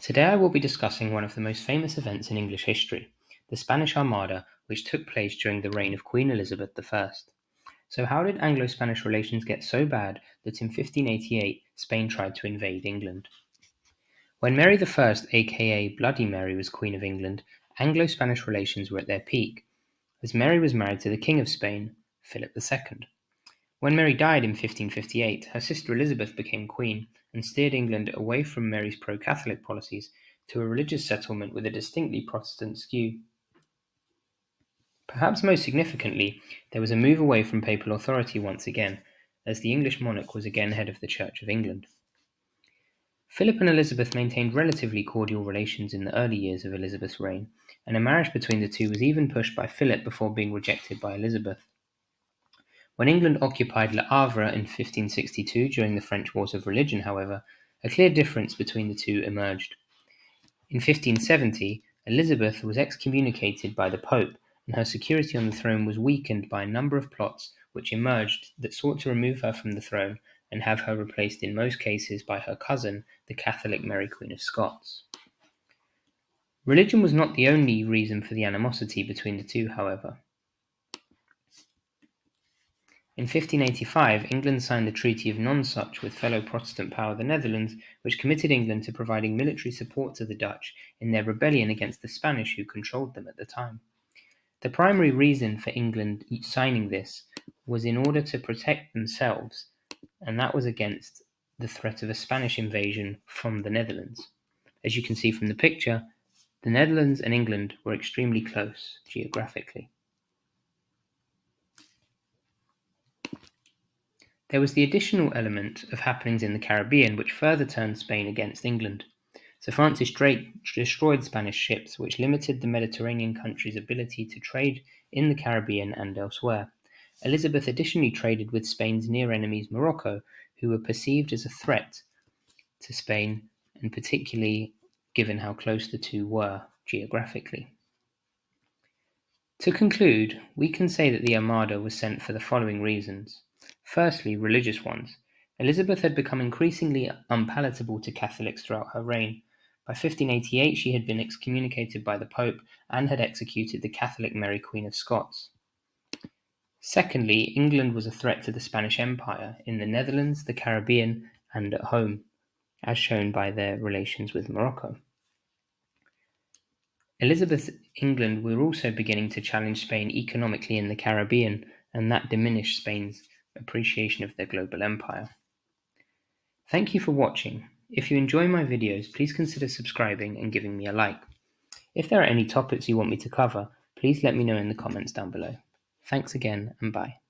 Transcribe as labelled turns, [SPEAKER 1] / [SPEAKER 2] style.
[SPEAKER 1] Today I will be discussing one of the most famous events in English history, the Spanish Armada, which took place during the reign of Queen Elizabeth I. So how did Anglo-Spanish relations get so bad that in 1588 Spain tried to invade England? When Mary I, aka Bloody Mary, was Queen of England, Anglo-Spanish relations were at their peak, as Mary was married to the King of Spain, Philip II. When Mary died in 1558, her sister Elizabeth became queen and steered England away from Mary's pro-Catholic policies to a religious settlement with a distinctly Protestant skew. Perhaps most significantly, there was a move away from papal authority once again, as the English monarch was again head of the Church of England. Philip and Elizabeth maintained relatively cordial relations in the early years of Elizabeth's reign, and a marriage between the two was even pushed by Philip before being rejected by Elizabeth. When England occupied Le Havre in 1562 during the French Wars of Religion, however, a clear difference between the two emerged. In 1570, Elizabeth was excommunicated by the Pope, and her security on the throne was weakened by a number of plots which emerged that sought to remove her from the throne and have her replaced in most cases by her cousin, the Catholic Mary Queen of Scots. Religion was not the only reason for the animosity between the two, however. In 1585, England signed the Treaty of Nonsuch with fellow Protestant power the Netherlands, which committed England to providing military support to the Dutch in their rebellion against the Spanish who controlled them at the time. The primary reason for England signing this was in order to protect themselves, and that was against the threat of a Spanish invasion from the Netherlands. As you can see from the picture, the Netherlands and England were extremely close geographically. There was the additional element of happenings in the Caribbean which further turned Spain against England. Sir Francis Drake destroyed Spanish ships, which limited the Mediterranean countries' ability to trade in the Caribbean and elsewhere. Elizabeth additionally traded with Spain's near enemies Morocco, who were perceived as a threat to Spain, and particularly given how close the two were geographically. To conclude, we can say that the Armada was sent for the following reasons. Firstly, religious ones. Elizabeth had become increasingly unpalatable to Catholics throughout her reign. By 1588 she had been excommunicated by the Pope and had executed the Catholic Mary Queen of Scots. Secondly, England was a threat to the Spanish Empire in the Netherlands, the Caribbean, and at home, as shown by their relations with Morocco. Elizabeth's England were also beginning to challenge Spain economically in the Caribbean, and that diminished Spain's appreciation of their global empire. Thank you for watching. If you enjoy my videos, please consider subscribing and giving me a like. If there are any topics you want me to cover, please let me know in the comments down below. Thanks again, and bye.